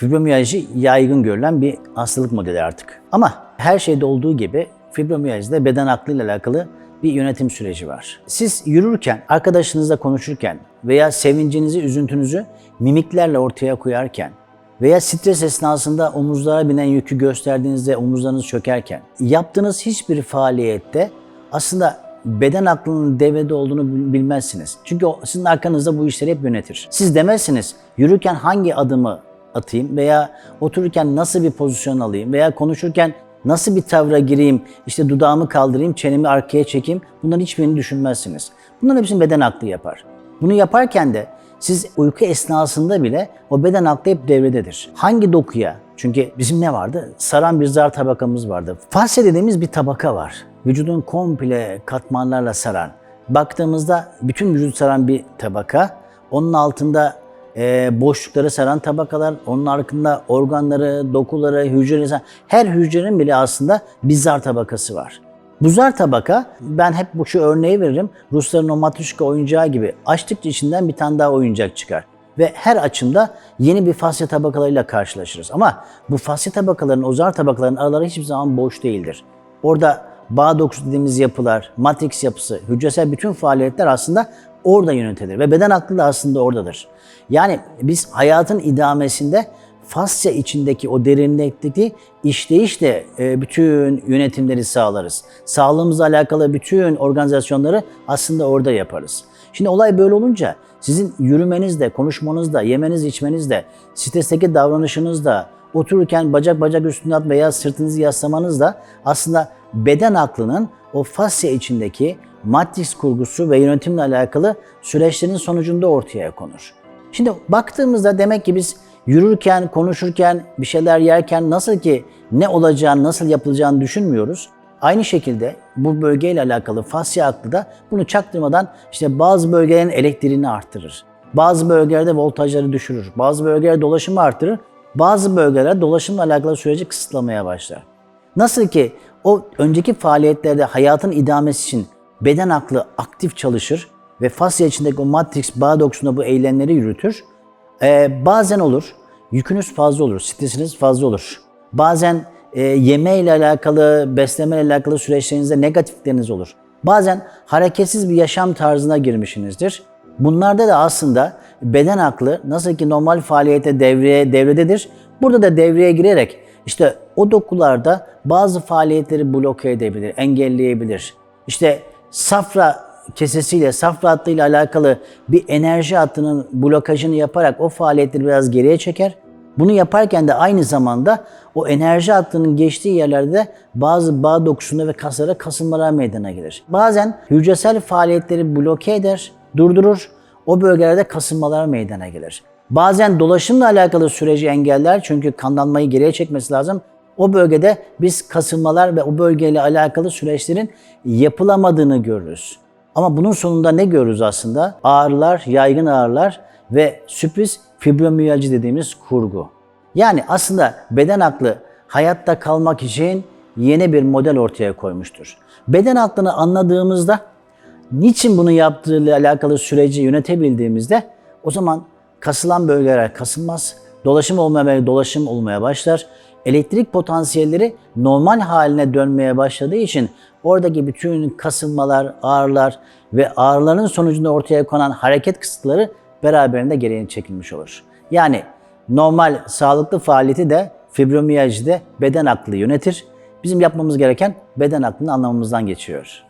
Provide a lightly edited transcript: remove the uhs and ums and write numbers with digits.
Fibromiyalji yaygın görülen bir hastalık modeli artık. Ama her şeyde olduğu gibi fibromiyajide beden aklıyla alakalı bir yönetim süreci var. Siz yürürken, arkadaşınızla konuşurken veya sevincinizi, üzüntünüzü mimiklerle ortaya koyarken veya stres esnasında omuzlara binen yükü gösterdiğinizde omuzlarınız çökerken yaptığınız hiçbir faaliyette aslında beden aklının devrede olduğunu bilmezsiniz. Çünkü sizin arkanızda bu işleri hep yönetir. Siz demezsiniz yürürken hangi adımı atayım veya otururken nasıl bir pozisyon alayım veya konuşurken nasıl bir tavra gireyim, işte dudağımı kaldırayım, çenemi arkaya çekeyim. Bunların hiçbirini düşünmezsiniz. Bunların hepsini beden aklı yapar. Bunu yaparken de siz uyku esnasında bile o beden aklı hep devrededir. Hangi dokuya? Çünkü bizim ne vardı? Saran bir zar tabakamız vardı. Fasya dediğimiz bir tabaka var. Vücudun komple katmanlarla saran. Baktığımızda bütün vücut saran bir tabaka. Onun altında boşlukları saran tabakalar, onun arkasında organları, dokuları, hücreleri, her hücrenin bile aslında bir zar tabakası var. Bu zar tabaka, ben hep şu örneği veririm, Rusların o matruşka oyuncağı gibi açtıkça içinden bir tane daha oyuncak çıkar. Ve her açımda yeni bir fasya tabakalarıyla karşılaşırız. Ama bu fasya tabakalarının, o zar tabakalarının araları hiçbir zaman boş değildir. Orada bağ dokusu dediğimiz yapılar, matrix yapısı, hücresel bütün faaliyetler aslında orada yönetilir ve beden aklı da aslında oradadır. Yani biz hayatın idamesinde fasya içindeki o derinlikteki işleyişle bütün yönetimleri sağlarız. Sağlığımızla alakalı bütün organizasyonları aslında orada yaparız. Şimdi olay böyle olunca sizin yürümenizde, konuşmanızda, yemeniz, içmenizde, stresteki davranışınızda, otururken bacak üstüne at veya sırtınızı yaslamanız da aslında beden aklının o fasya içindeki matrix kurgusu ve yönetimle alakalı süreçlerin sonucunda ortaya konur. Şimdi baktığımızda demek ki biz yürürken, konuşurken, bir şeyler yerken nasıl ki ne olacağını, nasıl yapılacağını düşünmüyoruz. Aynı şekilde bu bölgeyle alakalı fasya aklı da bunu çaktırmadan işte bazı bölgelerin elektriğini arttırır. Bazı bölgelerde voltajları düşürür. Bazı bölgelerde dolaşımı arttırır. Bazı bölgelerde dolaşımla alakalı süreci kısıtlamaya başlar. Nasıl ki o önceki faaliyetlerde hayatın idamesi için beden aklı aktif çalışır ve fasya içindeki o matrix bağ dokusunda bu eylemleri yürütür. Bazen olur, yükünüz fazla olur, stresiniz fazla olur. Bazen yeme ile alakalı, besleme ile alakalı süreçlerinizde negatifleriniz olur. Bazen hareketsiz bir yaşam tarzına girmişsinizdir. Bunlarda da aslında beden aklı nasıl ki normal faaliyete devrededir. Burada da devreye girerek işte o dokularda bazı faaliyetleri bloke edebilir, engelleyebilir. İşte safra kesesiyle, safra hattıyla alakalı bir enerji hattının blokajını yaparak o faaliyetleri biraz geriye çeker. Bunu yaparken de aynı zamanda o enerji hattının geçtiği yerlerde de bazı bağ dokusunda ve kaslara kasılmalar meydana gelir. Bazen hücresel faaliyetleri bloke eder, durdurur. O bölgelerde kasılmalar meydana gelir. Bazen dolaşımla alakalı süreci engeller çünkü kanlanmayı geriye çekmesi lazım. O bölgede biz kasılmalar ve o bölgeyle alakalı süreçlerin yapılamadığını görürüz. Ama bunun sonunda ne görürüz aslında? Ağrılar, yaygın ağrılar ve sürpriz fibromiyalji dediğimiz kurgu. Yani aslında beden aklı hayatta kalmak için yeni bir model ortaya koymuştur. Beden aklını anladığımızda, niçin bunu yaptığıyla alakalı süreci yönetebildiğimizde o zaman kasılan bölgeler kasılmaz, dolaşım olmaya dolaşım olmaya başlar. Elektrik potansiyelleri normal haline dönmeye başladığı için oradaki bütün kasılmalar, ağrılar ve ağrıların sonucunda ortaya konan hareket kısıtları beraberinde geriye çekilmiş olur. Yani normal sağlıklı faaliyeti de fibromiyajide beden aklı yönetir. Bizim yapmamız gereken beden aklını anlamamızdan geçiyor.